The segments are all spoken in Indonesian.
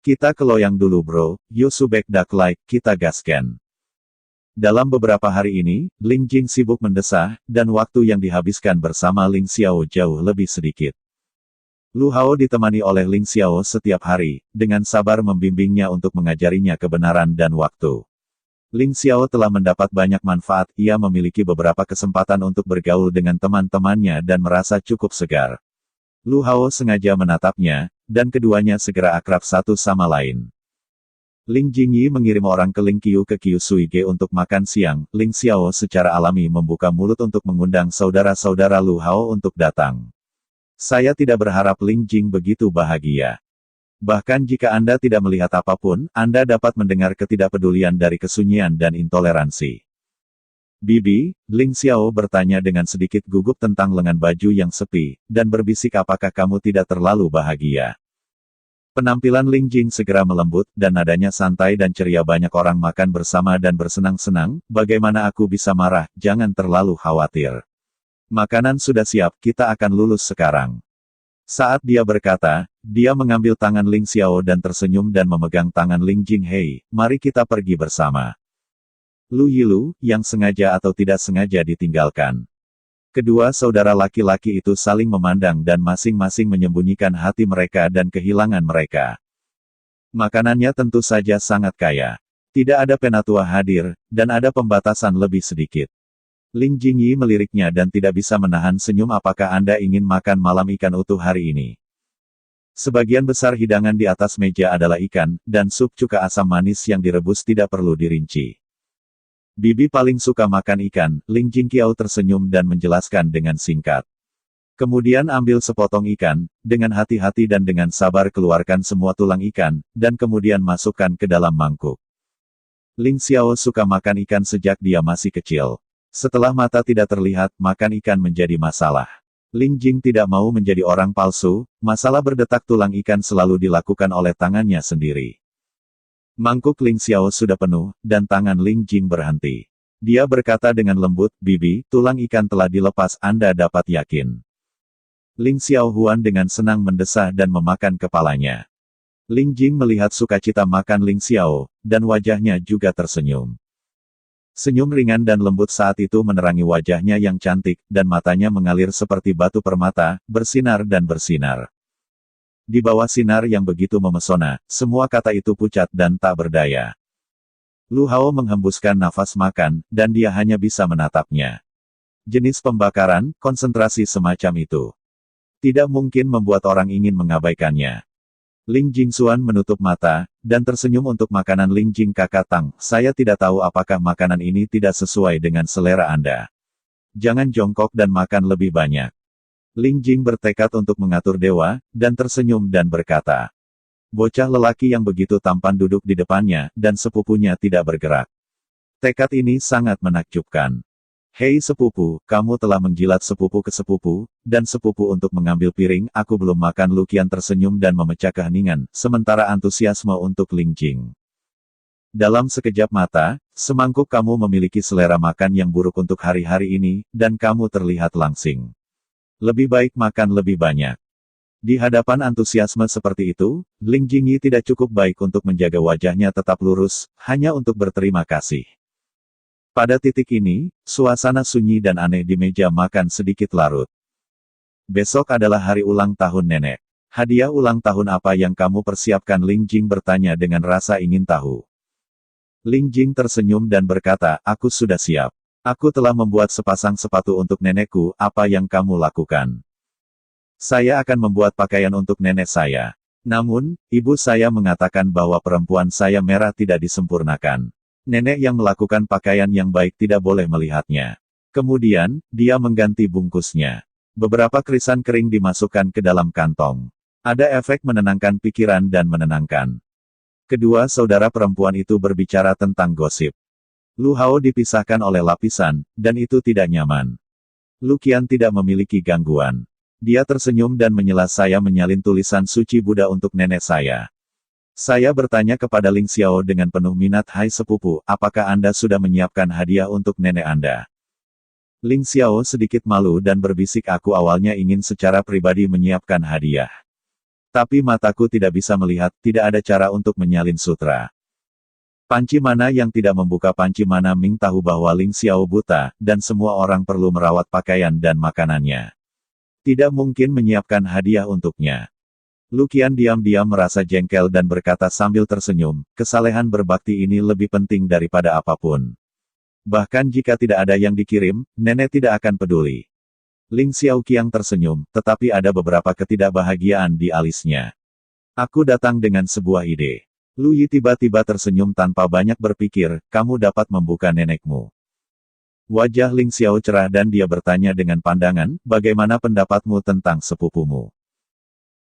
Kita ke loyang dulu bro, yuk subek dak like, kita gasken. Dalam beberapa hari ini, Ling Jing sibuk mendesah, dan waktu yang dihabiskan bersama Ling Xiao jauh lebih sedikit. Lu Hao ditemani oleh Ling Xiao setiap hari, dengan sabar membimbingnya untuk mengajarinya kebenaran dan waktu. Ling Xiao telah mendapat banyak manfaat, ia memiliki beberapa kesempatan untuk bergaul dengan teman-temannya dan merasa cukup segar. Lu Hao sengaja menatapnya, dan keduanya segera akrab satu sama lain. Ling Jingyi mengirim orang ke Ling Qiu ke Qiu Suige untuk makan siang. Ling Xiao secara alami membuka mulut untuk mengundang saudara-saudara Lu Hao untuk datang. Saya tidak berharap Ling Jing begitu bahagia. Bahkan jika Anda tidak melihat apapun, Anda dapat mendengar ketidakpedulian dari kesunyian dan intoleransi. Bibi, Ling Xiao bertanya dengan sedikit gugup tentang lengan baju yang sepi, dan berbisik apakah kamu tidak terlalu bahagia. Penampilan Ling Jing segera melembut, dan nadanya santai dan ceria. Banyak orang makan bersama dan bersenang-senang, bagaimana aku bisa marah, jangan terlalu khawatir. Makanan sudah siap, kita akan lulus sekarang. Saat dia berkata, dia mengambil tangan Ling Xiao dan tersenyum dan memegang tangan Ling Jing. Hei, mari kita pergi bersama. Lu Yilu, yang sengaja atau tidak sengaja ditinggalkan. Kedua saudara laki-laki itu saling memandang dan masing-masing menyembunyikan hati mereka dan kehilangan mereka. Makanannya tentu saja sangat kaya. Tidak ada penatua hadir, dan ada pembatasan lebih sedikit. Ling Jingyi meliriknya dan tidak bisa menahan senyum. Apakah Anda ingin makan malam ikan utuh hari ini? Sebagian besar hidangan di atas meja adalah ikan, dan sup cuka asam manis yang direbus tidak perlu dirinci. Bibi paling suka makan ikan, Ling Jingqiao tersenyum dan menjelaskan dengan singkat. Kemudian ambil sepotong ikan, dengan hati-hati dan dengan sabar keluarkan semua tulang ikan, dan kemudian masukkan ke dalam mangkuk. Ling Xiao suka makan ikan sejak dia masih kecil. Setelah mata tidak terlihat, makan ikan menjadi masalah. Ling Jing tidak mau menjadi orang palsu, masalah berdetak tulang ikan selalu dilakukan oleh tangannya sendiri. Mangkuk Ling Xiao sudah penuh, dan tangan Ling Jing berhenti. Dia berkata dengan lembut, Bibi, tulang ikan telah dilepas, Anda dapat yakin. Ling Xiao Huan dengan senang mendesah dan memakan kepalanya. Ling Jing melihat sukacita makan Ling Xiao, dan wajahnya juga tersenyum. Senyum ringan dan lembut saat itu menerangi wajahnya yang cantik, dan matanya mengalir seperti batu permata, bersinar dan bersinar. Di bawah sinar yang begitu memesona, semua kata itu pucat dan tak berdaya. Lu Hao menghembuskan nafas makan, dan dia hanya bisa menatapnya. Jenis pembakaran, konsentrasi semacam itu. Tidak mungkin membuat orang ingin mengabaikannya. Ling Jingxuan menutup mata, dan tersenyum untuk makanan Ling Jing. Kakak Tang, saya tidak tahu apakah makanan ini tidak sesuai dengan selera Anda. Jangan jongkok dan makan lebih banyak. Ling Jing bertekad untuk mengatur dewa, dan tersenyum dan berkata. Bocah lelaki yang begitu tampan duduk di depannya, dan sepupunya tidak bergerak. Tekad ini sangat menakjubkan. Hei sepupu, kamu telah menjilat sepupu ke sepupu, dan sepupu untuk mengambil piring, aku belum makan. Lu Qian tersenyum dan memecah keheningan, sementara antusiasme untuk Ling Jing. Dalam sekejap mata, semangkuk kamu memiliki selera makan yang buruk untuk hari-hari ini, dan kamu terlihat langsing. Lebih baik makan lebih banyak. Di hadapan antusiasme seperti itu, Ling Jingyi tidak cukup baik untuk menjaga wajahnya tetap lurus, hanya untuk berterima kasih. Pada titik ini, suasana sunyi dan aneh di meja makan sedikit larut. Besok adalah hari ulang tahun nenek. Hadiah ulang tahun apa yang kamu persiapkan? Ling Jing bertanya dengan rasa ingin tahu. Ling Jing tersenyum dan berkata, aku sudah siap. Aku telah membuat sepasang sepatu untuk nenekku, apa yang kamu lakukan? Saya akan membuat pakaian untuk nenek saya. Namun, ibu saya mengatakan bahwa perempuan saya merah tidak disempurnakan. Nenek yang melakukan pakaian yang baik tidak boleh melihatnya. Kemudian, dia mengganti bungkusnya. Beberapa krisan kering dimasukkan ke dalam kantong. Ada efek menenangkan pikiran dan menenangkan. Kedua saudara perempuan itu berbicara tentang gosip. Lu Hao dipisahkan oleh lapisan, dan itu tidak nyaman. Lu Qian tidak memiliki gangguan. Dia tersenyum dan menyela. Saya menyalin tulisan suci Buddha untuk nenek saya. Saya bertanya kepada Ling Xiao dengan penuh minat. Hai sepupu, apakah Anda sudah menyiapkan hadiah untuk nenek Anda? Ling Xiao sedikit malu dan berbisik. Aku awalnya ingin secara pribadi menyiapkan hadiah. Tapi mataku tidak bisa melihat, tidak ada cara untuk menyalin sutra. Panci mana yang tidak membuka panci mana Ming tahu bahwa Ling Xiao buta, dan semua orang perlu merawat pakaian dan makanannya. Tidak mungkin menyiapkan hadiah untuknya. Luqian diam-diam merasa jengkel dan berkata sambil tersenyum, kesalehan berbakti ini lebih penting daripada apapun. Bahkan jika tidak ada yang dikirim, nenek tidak akan peduli. Ling Xiaoqiang tersenyum, tetapi ada beberapa ketidakbahagiaan di alisnya. Aku datang dengan sebuah ide. Lu Yi tiba-tiba tersenyum tanpa banyak berpikir, kamu dapat membuka nenekmu. Wajah Ling Xiao cerah dan dia bertanya dengan pandangan, bagaimana pendapatmu tentang sepupumu?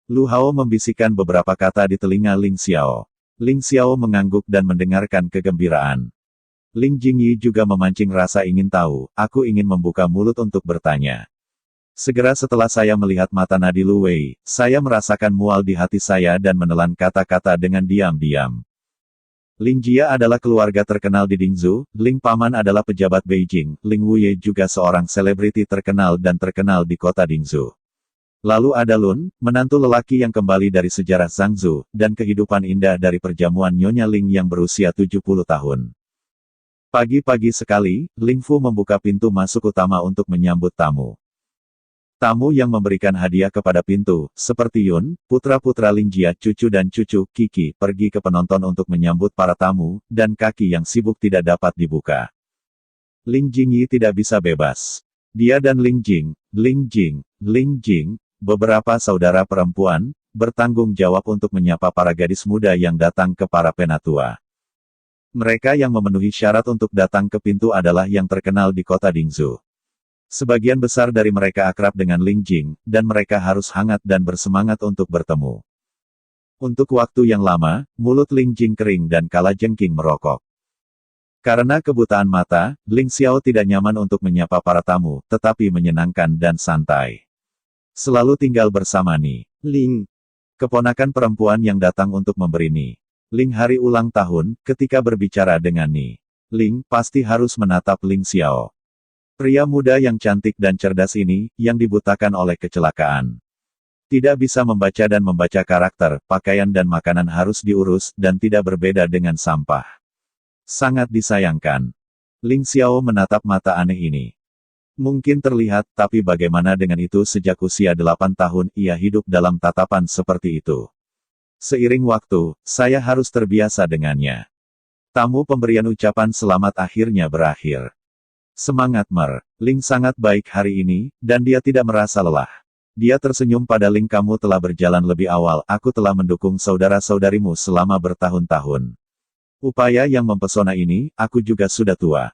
Lu Hao membisikkan beberapa kata di telinga Ling Xiao. Ling Xiao mengangguk dan mendengarkan kegembiraan. Ling Jingyi juga memancing rasa ingin tahu, aku ingin membuka mulut untuk bertanya. Segera setelah saya melihat mata nadi Lu Wei, saya merasakan mual di hati saya dan menelan kata-kata dengan diam-diam. Ling Jia adalah keluarga terkenal di Dingzhou, Ling Paman adalah pejabat Beijing, Ling Wuye juga seorang selebriti terkenal dan terkenal di kota Dingzhou. Lalu ada Lun, menantu lelaki yang kembali dari sejarah Zhangzhou, dan kehidupan indah dari perjamuan Nyonya Ling yang berusia 70 tahun. Pagi-pagi sekali, Ling Fu membuka pintu masuk utama untuk menyambut tamu. Tamu yang memberikan hadiah kepada pintu, seperti Yun, putra-putra Ling Jia, cucu dan cucu, Kiki, pergi ke penonton untuk menyambut para tamu, dan kaki yang sibuk tidak dapat dibuka. Ling Jingyi tidak bisa bebas. Dia dan Ling Jing, beberapa saudara perempuan, bertanggung jawab untuk menyapa para gadis muda yang datang ke para penatua. Mereka yang memenuhi syarat untuk datang ke pintu adalah yang terkenal di kota Dingzhou. Sebagian besar dari mereka akrab dengan Ling Jing, dan mereka harus hangat dan bersemangat untuk bertemu. Untuk waktu yang lama, mulut Ling Jing kering dan kalajengking merokok. Karena kebutaan mata, Ling Xiao tidak nyaman untuk menyapa para tamu, tetapi menyenangkan dan santai. Selalu tinggal bersama Ni Ling, keponakan perempuan yang datang untuk memberi Ni Ling hari ulang tahun. Ketika berbicara dengan Ni Ling, pasti harus menatap Ling Xiao. Pria muda yang cantik dan cerdas ini, yang dibutakan oleh kecelakaan. Tidak bisa membaca dan membaca karakter, pakaian dan makanan harus diurus, dan tidak berbeda dengan sampah. Sangat disayangkan. Ling Xiao menatap mata aneh ini. Mungkin terlihat, tapi bagaimana dengan itu sejak usia 8 tahun, ia hidup dalam tatapan seperti itu. Seiring waktu, saya harus terbiasa dengannya. Tamu pemberian ucapan selamat akhirnya berakhir. Semangat Mer. Ling sangat baik hari ini, dan dia tidak merasa lelah. Dia tersenyum pada Ling, kamu telah berjalan lebih awal, aku telah mendukung saudara-saudarimu selama bertahun-tahun. Upaya yang mempesona ini, aku juga sudah tua.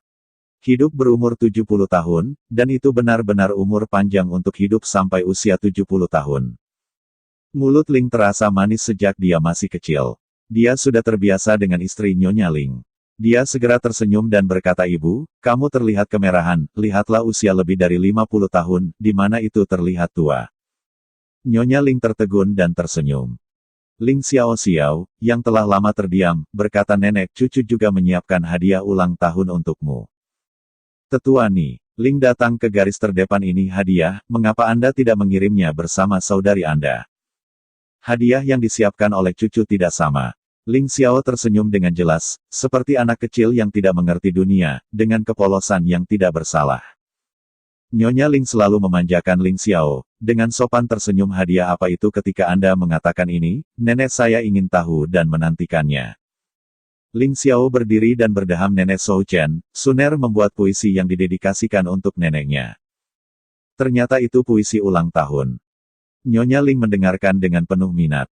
Hidup berumur 70 tahun, dan itu benar-benar umur panjang untuk hidup sampai usia 70 tahun. Mulut Ling terasa manis sejak dia masih kecil. Dia sudah terbiasa dengan istri Nyonya Ling. Dia segera tersenyum dan berkata, ibu, kamu terlihat kemerahan, lihatlah usia lebih dari 50 tahun, di mana itu terlihat tua. Nyonya Ling tertegun dan tersenyum. Ling Xiao, yang telah lama terdiam, berkata, nenek cucu juga menyiapkan hadiah ulang tahun untukmu. Tetua Ni Ling datang ke garis terdepan ini hadiah, mengapa Anda tidak mengirimnya bersama saudari Anda? Hadiah yang disiapkan oleh cucu tidak sama. Ling Xiao tersenyum dengan jelas, seperti anak kecil yang tidak mengerti dunia, dengan kepolosan yang tidak bersalah. Nyonya Ling selalu memanjakan Ling Xiao, dengan sopan tersenyum, hadiah apa itu? Ketika Anda mengatakan ini, nenek saya ingin tahu dan menantikannya. Ling Xiao berdiri dan berdeham, nenek Shou Chen, Suner membuat puisi yang didedikasikan untuk neneknya. Ternyata itu puisi ulang tahun. Nyonya Ling mendengarkan dengan penuh minat.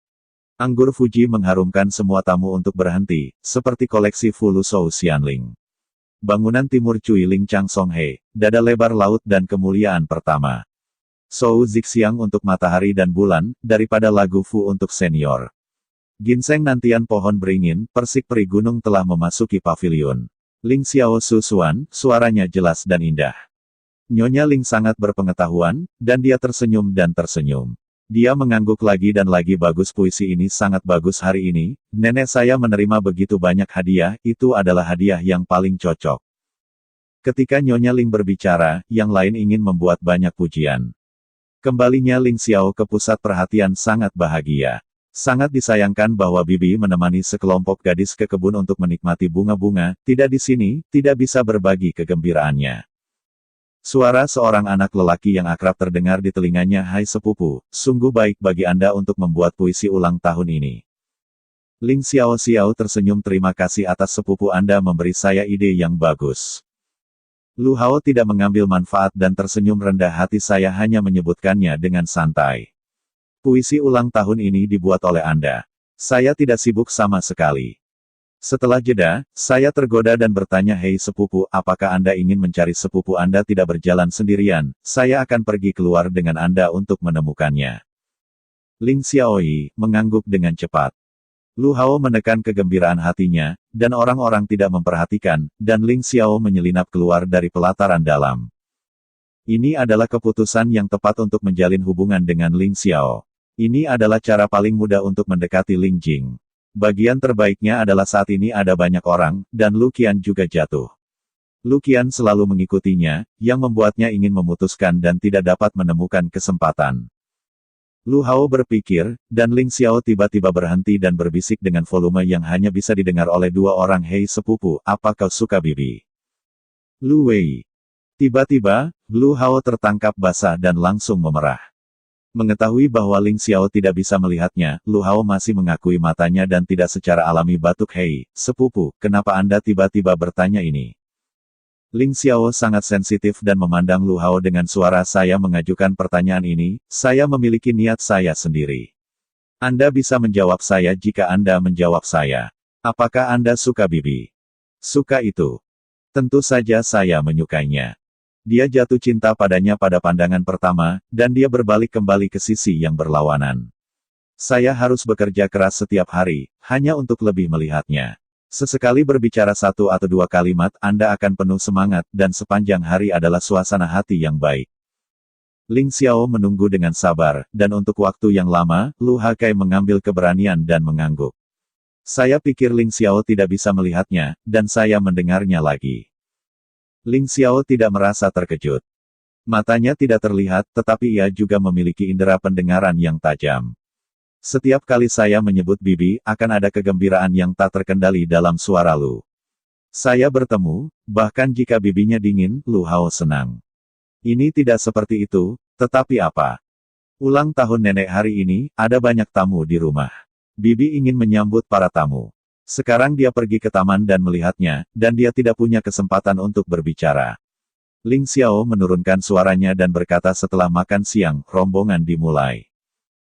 Anggur Fuji mengharumkan semua tamu untuk berhenti, seperti koleksi Fulu Shou Xianling. Bangunan Timur Cui Ling Chang Song He, dada lebar laut dan kemuliaan pertama. Shou Zixiang untuk matahari dan bulan, daripada lagu Fu untuk senior. Ginseng nantian pohon beringin, persik peri gunung telah memasuki pavilion. Ling Xiao Susuan, suaranya jelas dan indah. Nyonya Ling sangat berpengetahuan, dan dia tersenyum dan tersenyum. Dia mengangguk lagi dan lagi, bagus puisi ini sangat bagus hari ini, nenek saya menerima begitu banyak hadiah, itu adalah hadiah yang paling cocok. Ketika Nyonya Ling berbicara, yang lain ingin membuat banyak pujian. Kembalinya Ling Xiao ke pusat perhatian sangat bahagia. Sangat disayangkan bahwa Bibi menemani sekelompok gadis ke kebun untuk menikmati bunga-bunga, tidak di sini, tidak bisa berbagi kegembiraannya. Suara seorang anak lelaki yang akrab terdengar di telinganya. Hai sepupu, sungguh baik bagi Anda untuk membuat puisi ulang tahun ini. Ling Xiao Xiao tersenyum. Terima kasih atas sepupu Anda memberi saya ide yang bagus. Lu Hao tidak mengambil manfaat dan tersenyum rendah hati. Saya hanya menyebutkannya dengan santai. Puisi ulang tahun ini dibuat oleh Anda. Saya tidak sibuk sama sekali. Setelah jeda, saya tergoda dan bertanya, hei sepupu, apakah Anda ingin mencari sepupu Anda tidak berjalan sendirian? Saya akan pergi keluar dengan Anda untuk menemukannya. Ling Xiaoyi mengangguk dengan cepat. Lu Hao menekan kegembiraan hatinya, dan orang-orang tidak memperhatikan, dan Ling Xiao menyelinap keluar dari pelataran dalam. Ini adalah keputusan yang tepat untuk menjalin hubungan dengan Ling Xiao. Ini adalah cara paling mudah untuk mendekati Ling Jing. Bagian terbaiknya adalah saat ini ada banyak orang, dan Lu Qian juga jatuh. Lu Qian selalu mengikutinya, yang membuatnya ingin memutuskan dan tidak dapat menemukan kesempatan. Lu Hao berpikir, dan Ling Xiao tiba-tiba berhenti dan berbisik dengan volume yang hanya bisa didengar oleh dua orang. Hei sepupu, apa kau suka Bibi? Lu Wei. Tiba-tiba, Lu Hao tertangkap basah dan langsung memerah. Mengetahui bahwa Ling Xiao tidak bisa melihatnya, Lu Hao masih mengakui matanya dan tidak secara alami batuk. Hei, sepupu, kenapa Anda tiba-tiba bertanya ini? Ling Xiao sangat sensitif dan memandang Lu Hao dengan suara, saya mengajukan pertanyaan ini, saya memiliki niat saya sendiri. Anda bisa menjawab saya jika Anda menjawab saya. Apakah Anda suka Bibi? Suka itu? Tentu saja saya menyukainya. Dia jatuh cinta padanya pada pandangan pertama, dan dia berbalik kembali ke sisi yang berlawanan. Saya harus bekerja keras setiap hari, hanya untuk lebih melihatnya. Sesekali berbicara satu atau dua kalimat, Anda akan penuh semangat, dan sepanjang hari adalah suasana hati yang baik. Ling Xiao menunggu dengan sabar, dan untuk waktu yang lama, Lu Hakai mengambil keberanian dan mengangguk. Saya pikir Ling Xiao tidak bisa melihatnya, dan saya mendengarnya lagi. Ling Xiao tidak merasa terkejut. Matanya tidak terlihat, tetapi ia juga memiliki indera pendengaran yang tajam. Setiap kali saya menyebut Bibi, akan ada kegembiraan yang tak terkendali dalam suara Lu. Saya bertemu, bahkan jika bibinya dingin, Lu Hao senang. Ini tidak seperti itu, tetapi apa? Ulang tahun nenek hari ini, ada banyak tamu di rumah. Bibi ingin menyambut para tamu. Sekarang dia pergi ke taman dan melihatnya, dan dia tidak punya kesempatan untuk berbicara. Ling Xiao menurunkan suaranya dan berkata setelah makan siang, rombongan dimulai.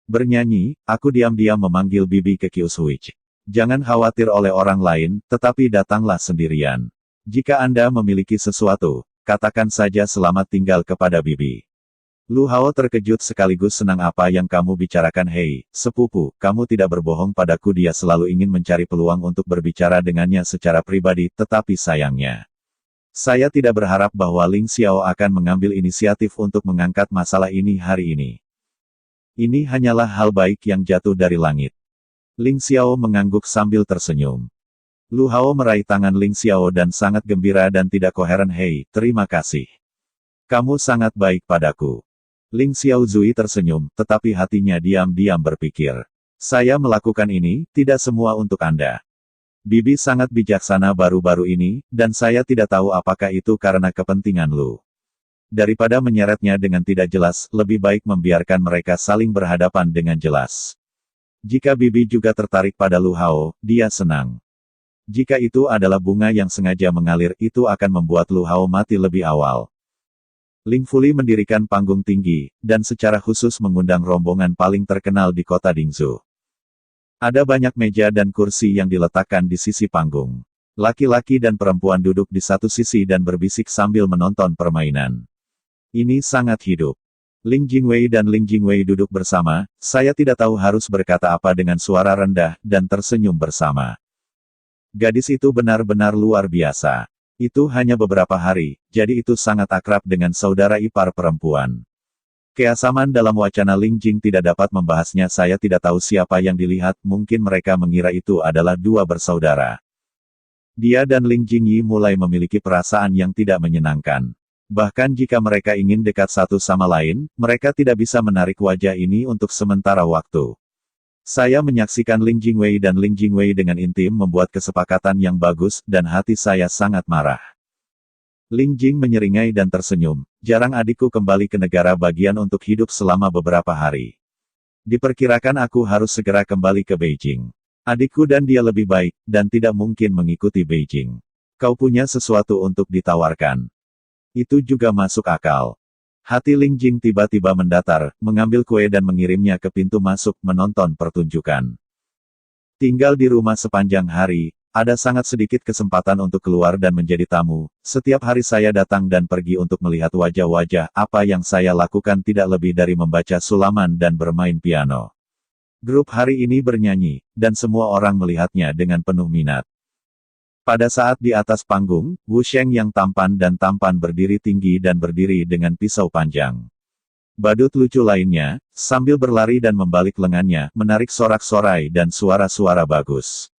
Bernyanyi, aku diam-diam memanggil Bibi ke Kyushuich. Jangan khawatir oleh orang lain, tetapi datanglah sendirian. Jika Anda memiliki sesuatu, katakan saja selamat tinggal kepada Bibi. Lu Hao terkejut sekaligus senang. Apa yang kamu bicarakan? Hei, sepupu, kamu tidak berbohong padaku. Dia selalu ingin mencari peluang untuk berbicara dengannya secara pribadi, tetapi sayangnya. Saya tidak berharap bahwa Ling Xiao akan mengambil inisiatif untuk mengangkat masalah ini hari ini. Ini hanyalah hal baik yang jatuh dari langit. Ling Xiao mengangguk sambil tersenyum. Lu Hao meraih tangan Ling Xiao dan sangat gembira dan tidak koheren. Hei, terima kasih. Kamu sangat baik padaku. Ling Xiao Zui tersenyum, tetapi hatinya diam-diam berpikir. Saya melakukan ini, tidak semua untuk Anda. Bibi sangat bijaksana baru-baru ini, dan saya tidak tahu apakah itu karena kepentingan Lu. Daripada menyeretnya dengan tidak jelas, lebih baik membiarkan mereka saling berhadapan dengan jelas. Jika Bibi juga tertarik pada Lu Hao, dia senang. Jika itu adalah bunga yang sengaja mengalir, itu akan membuat Lu Hao mati lebih awal. Ling Fuli mendirikan panggung tinggi, dan secara khusus mengundang rombongan paling terkenal di kota Dingzhou. Ada banyak meja dan kursi yang diletakkan di sisi panggung. Laki-laki dan perempuan duduk di satu sisi dan berbisik sambil menonton permainan. Ini sangat hidup. Ling Jingwei dan Ling Jingwei duduk bersama, saya tidak tahu harus berkata apa dengan suara rendah, dan tersenyum bersama. Gadis itu benar-benar luar biasa. Itu hanya beberapa hari, jadi itu sangat akrab dengan saudara ipar perempuan. Keasaman dalam wacana Ling Jing tidak dapat membahasnya. Saya tidak tahu siapa yang dilihat, mungkin mereka mengira itu adalah dua bersaudara. Dia dan Ling Jingyi mulai memiliki perasaan yang tidak menyenangkan. Bahkan jika mereka ingin dekat satu sama lain, mereka tidak bisa menarik wajah ini untuk sementara waktu. Saya menyaksikan Ling Jingwei dan Ling Jingwei dengan intim membuat kesepakatan yang bagus, dan hati saya sangat marah. Ling Jing menyeringai dan tersenyum, jarang adikku kembali ke negara bagian untuk hidup selama beberapa hari. Diperkirakan aku harus segera kembali ke Beijing. Adikku dan dia lebih baik, dan tidak mungkin mengikuti Beijing. Kau punya sesuatu untuk ditawarkan. Itu juga masuk akal. Hati Ling Jing tiba-tiba mendatar, mengambil kue dan mengirimnya ke pintu masuk menonton pertunjukan. Tinggal di rumah sepanjang hari, ada sangat sedikit kesempatan untuk keluar dan menjadi tamu. Setiap hari saya datang dan pergi untuk melihat wajah-wajah. Apa yang saya lakukan tidak lebih dari membaca sulaman dan bermain piano. Grup hari ini bernyanyi, dan semua orang melihatnya dengan penuh minat. Pada saat di atas panggung, Wu Sheng yang tampan dan tampan berdiri tinggi dan berdiri dengan pisau panjang. Badut lucu lainnya, sambil berlari dan membalik lengannya, menarik sorak-sorai dan suara-suara bagus.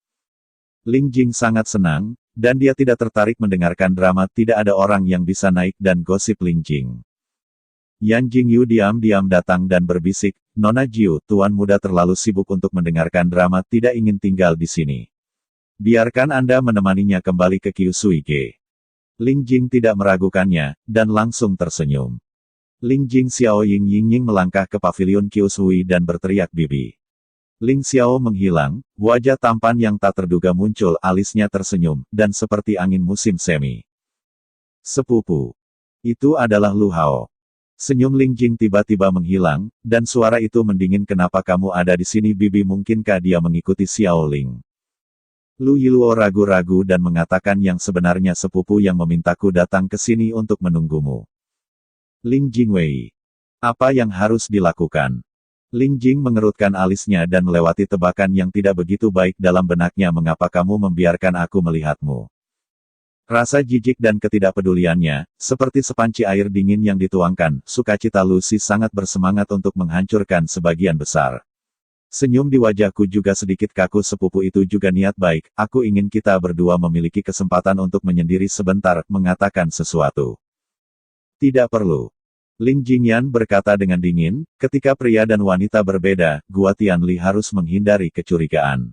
Ling Jing sangat senang, dan dia tidak tertarik mendengarkan drama. Tidak ada orang yang bisa naik dan gosip Ling Jing. Yan Jingyu diam-diam datang dan berbisik, Nona Jiu, tuan muda terlalu sibuk untuk mendengarkan drama, tidak ingin tinggal di sini. Biarkan Anda menemaninya kembali ke Kyusuige. Ling Jing tidak meragukannya, dan langsung tersenyum. Ling Jing Xiao Ying Ying melangkah ke pavilion Kyusui dan berteriak bibi. Ling Xiao menghilang, wajah tampan yang tak terduga muncul, alisnya tersenyum, dan seperti angin musim semi. Sepupu. Itu adalah Lu Hao. Senyum Ling Jing tiba-tiba menghilang, dan suara itu mendingin. Kenapa kamu ada di sini bibi? Mungkinkah dia mengikuti Xiao Ling? Lu Yiluo ragu-ragu dan mengatakan yang sebenarnya sepupu yang memintaku datang ke sini untuk menunggumu. Ling Jingwei. Apa yang harus dilakukan? Ling Jing mengerutkan alisnya dan melewati tebakan yang tidak begitu baik dalam benaknya. Mengapa kamu membiarkan aku melihatmu? Rasa jijik dan ketidakpeduliannya, seperti sepanci air dingin yang dituangkan. Sukacita Lucy sangat bersemangat untuk menghancurkan sebagian besar. Senyum di wajahku juga sedikit kaku. Sepupu itu juga niat baik. Aku ingin kita berdua memiliki kesempatan untuk menyendiri sebentar, mengatakan sesuatu. Tidak perlu. Ling Jingyan berkata dengan dingin, ketika pria dan wanita berbeda, Gua Tianli harus menghindari kecurigaan.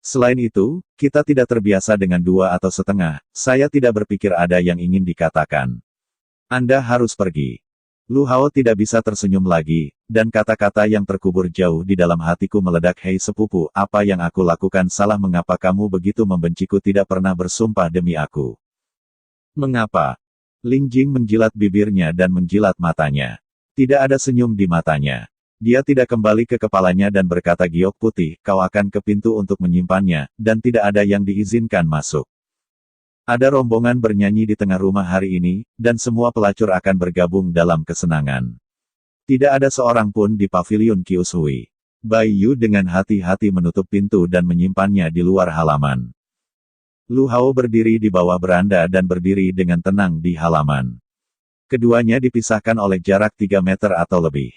Selain itu, kita tidak terbiasa dengan 2 atau setengah. Saya tidak berpikir ada yang ingin dikatakan. Anda harus pergi. Lu Hao tidak bisa tersenyum lagi, dan kata-kata yang terkubur jauh di dalam hatiku meledak. Hei sepupu, apa yang aku lakukan salah? Mengapa kamu begitu membenciku? Tidak pernah bersumpah demi aku. Mengapa? Ling Jing menjilat bibirnya dan menjilat matanya. Tidak ada senyum di matanya. Dia tidak kembali ke kepalanya dan berkata, Giok putih, kau akan ke pintu untuk menyimpannya, dan tidak ada yang diizinkan masuk. Ada rombongan bernyanyi di tengah rumah hari ini, dan semua pelacur akan bergabung dalam kesenangan. Tidak ada seorang pun di pavilion Kyusui. Bai Yu dengan hati-hati menutup pintu dan menyimpannya di luar halaman. Lu Hao berdiri di bawah beranda dan berdiri dengan tenang di halaman. Keduanya dipisahkan oleh jarak 3 meter atau lebih.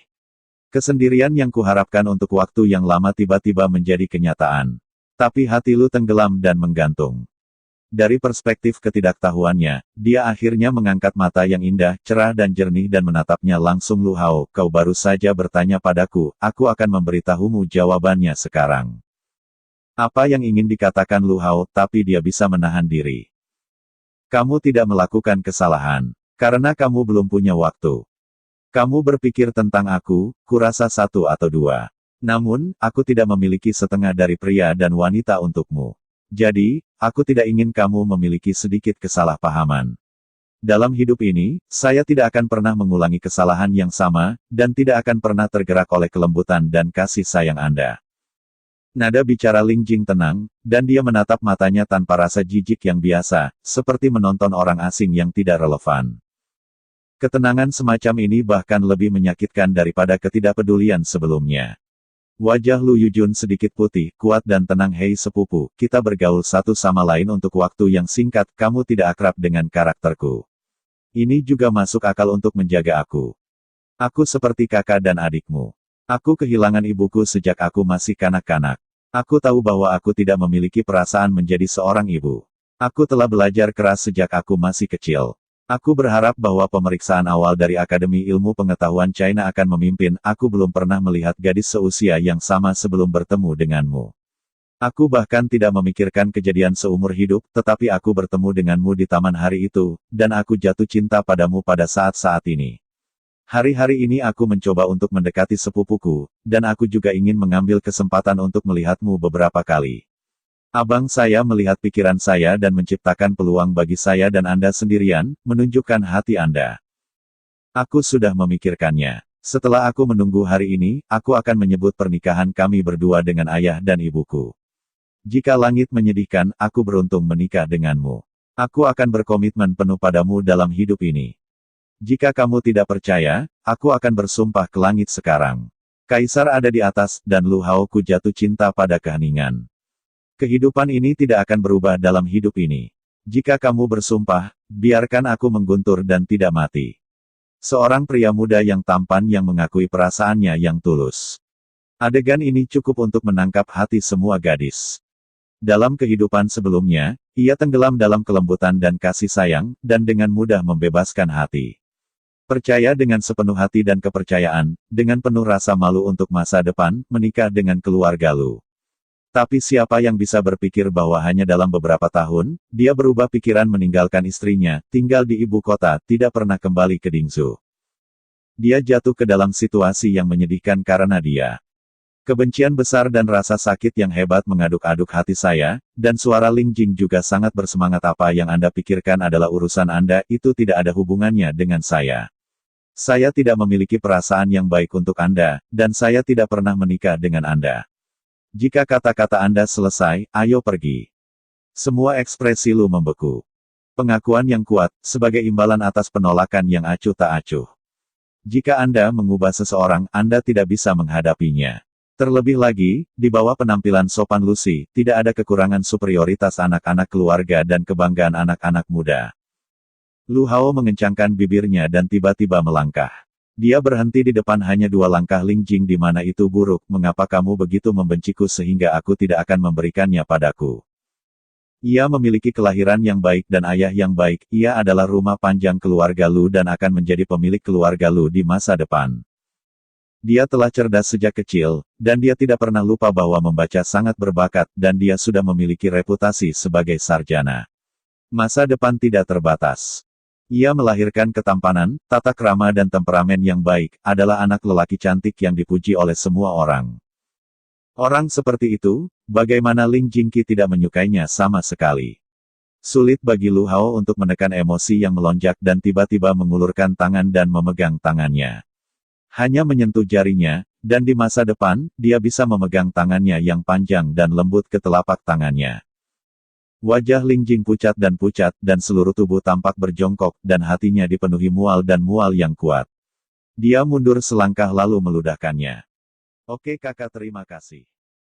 Kesendirian yang kuharapkan untuk waktu yang lama tiba-tiba menjadi kenyataan. Tapi hati Lu tenggelam dan menggantung. Dari perspektif ketidaktahuannya, dia akhirnya mengangkat mata yang indah, cerah dan jernih dan menatapnya langsung. Lu Hao, kau baru saja bertanya padaku, aku akan memberitahumu jawabannya sekarang. Apa yang ingin dikatakan Lu Hao, tapi dia bisa menahan diri. Kamu tidak melakukan kesalahan, karena kamu belum punya waktu. Kamu berpikir tentang aku, kurasa 1 atau 2. Namun, aku tidak memiliki setengah dari pria dan wanita untukmu. Jadi, aku tidak ingin kamu memiliki sedikit kesalahpahaman. Dalam hidup ini, saya tidak akan pernah mengulangi kesalahan yang sama, dan tidak akan pernah tergerak oleh kelembutan dan kasih sayang Anda. Nada bicara Ling Jing tenang, dan dia menatap matanya tanpa rasa jijik yang biasa, seperti menonton orang asing yang tidak relevan. Ketenangan semacam ini bahkan lebih menyakitkan daripada ketidakpedulian sebelumnya. Wajah Lu Yujun sedikit putih, kuat dan tenang. Hei sepupu, kita bergaul satu sama lain untuk waktu yang singkat, kamu tidak akrab dengan karakterku. Ini juga masuk akal untuk menjaga aku. Aku seperti kakak dan adikmu. Aku kehilangan ibuku sejak aku masih kanak-kanak. Aku tahu bahwa aku tidak memiliki perasaan menjadi seorang ibu. Aku telah belajar keras sejak aku masih kecil. Aku berharap bahwa pemeriksaan awal dari Akademi Ilmu Pengetahuan China akan memimpin. Aku belum pernah melihat gadis seusia yang sama sebelum bertemu denganmu. Aku bahkan tidak memikirkan kejadian seumur hidup, tetapi aku bertemu denganmu di taman hari itu, dan aku jatuh cinta padamu pada saat-saat ini. Hari-hari ini aku mencoba untuk mendekati sepupuku, dan aku juga ingin mengambil kesempatan untuk melihatmu beberapa kali. Abang saya melihat pikiran saya dan menciptakan peluang bagi saya dan Anda sendirian, menunjukkan hati Anda. Aku sudah memikirkannya. Setelah aku menunggu hari ini, aku akan menyebut pernikahan kami berdua dengan ayah dan ibuku. Jika langit menyedihkan, aku beruntung menikah denganmu. Aku akan berkomitmen penuh padamu dalam hidup ini. Jika kamu tidak percaya, aku akan bersumpah ke langit sekarang. Kaisar ada di atas, dan Lu Hao ku jatuh cinta pada keheningan. Kehidupan ini tidak akan berubah dalam hidup ini. Jika kamu bersumpah, biarkan aku mengguntur dan tidak mati. Seorang pria muda yang tampan yang mengakui perasaannya yang tulus. Adegan ini cukup untuk menangkap hati semua gadis. Dalam kehidupan sebelumnya, ia tenggelam dalam kelembutan dan kasih sayang, dan dengan mudah membebaskan hati. Percaya dengan sepenuh hati dan kepercayaan, dengan penuh rasa malu untuk masa depan, menikah dengan keluarga Lu. Tapi siapa yang bisa berpikir bahwa hanya dalam beberapa tahun, dia berubah pikiran meninggalkan istrinya, tinggal di ibu kota, tidak pernah kembali ke Dingzhou. Dia jatuh ke dalam situasi yang menyedihkan karena dia. Kebencian besar dan rasa sakit yang hebat mengaduk-aduk hati saya, dan suara Ling Jing juga sangat bersemangat. Apa yang Anda pikirkan adalah urusan Anda, itu tidak ada hubungannya dengan saya. Saya tidak memiliki perasaan yang baik untuk Anda, dan saya tidak pernah menikah dengan Anda. Jika kata-kata Anda selesai, ayo pergi. Semua ekspresi Lu membeku. Pengakuan yang kuat, sebagai imbalan atas penolakan yang acuh tak acuh. Jika Anda mengubah seseorang, Anda tidak bisa menghadapinya. Terlebih lagi, di bawah penampilan sopan Lucy, tidak ada kekurangan superioritas anak-anak keluarga dan kebanggaan anak-anak muda. Lu Hao mengencangkan bibirnya dan tiba-tiba melangkah. Dia berhenti di depan hanya 2 langkah. Ling Jing, di mana itu buruk, mengapa kamu begitu membenciku sehingga aku tidak akan memberikannya padaku? Ia memiliki kelahiran yang baik dan ayah yang baik, ia adalah rumah panjang keluarga Lu dan akan menjadi pemilik keluarga Lu di masa depan. Dia telah cerdas sejak kecil, dan dia tidak pernah lupa bahwa membaca sangat berbakat, dan dia sudah memiliki reputasi sebagai sarjana. Masa depan tidak terbatas. Ia melahirkan ketampanan, tata krama dan temperamen yang baik, adalah anak lelaki cantik yang dipuji oleh semua orang. Orang seperti itu, bagaimana Ling Jingqi tidak menyukainya sama sekali. Sulit bagi Lu Hao untuk menekan emosi yang melonjak dan tiba-tiba mengulurkan tangan dan memegang tangannya. Hanya menyentuh jarinya, dan di masa depan, dia bisa memegang tangannya yang panjang dan lembut ke telapak tangannya. Wajah Ling Jing pucat, dan seluruh tubuh tampak berjongkok, dan hatinya dipenuhi mual dan mual yang kuat. Dia mundur selangkah lalu meludahkannya. Oke kakak, terima kasih.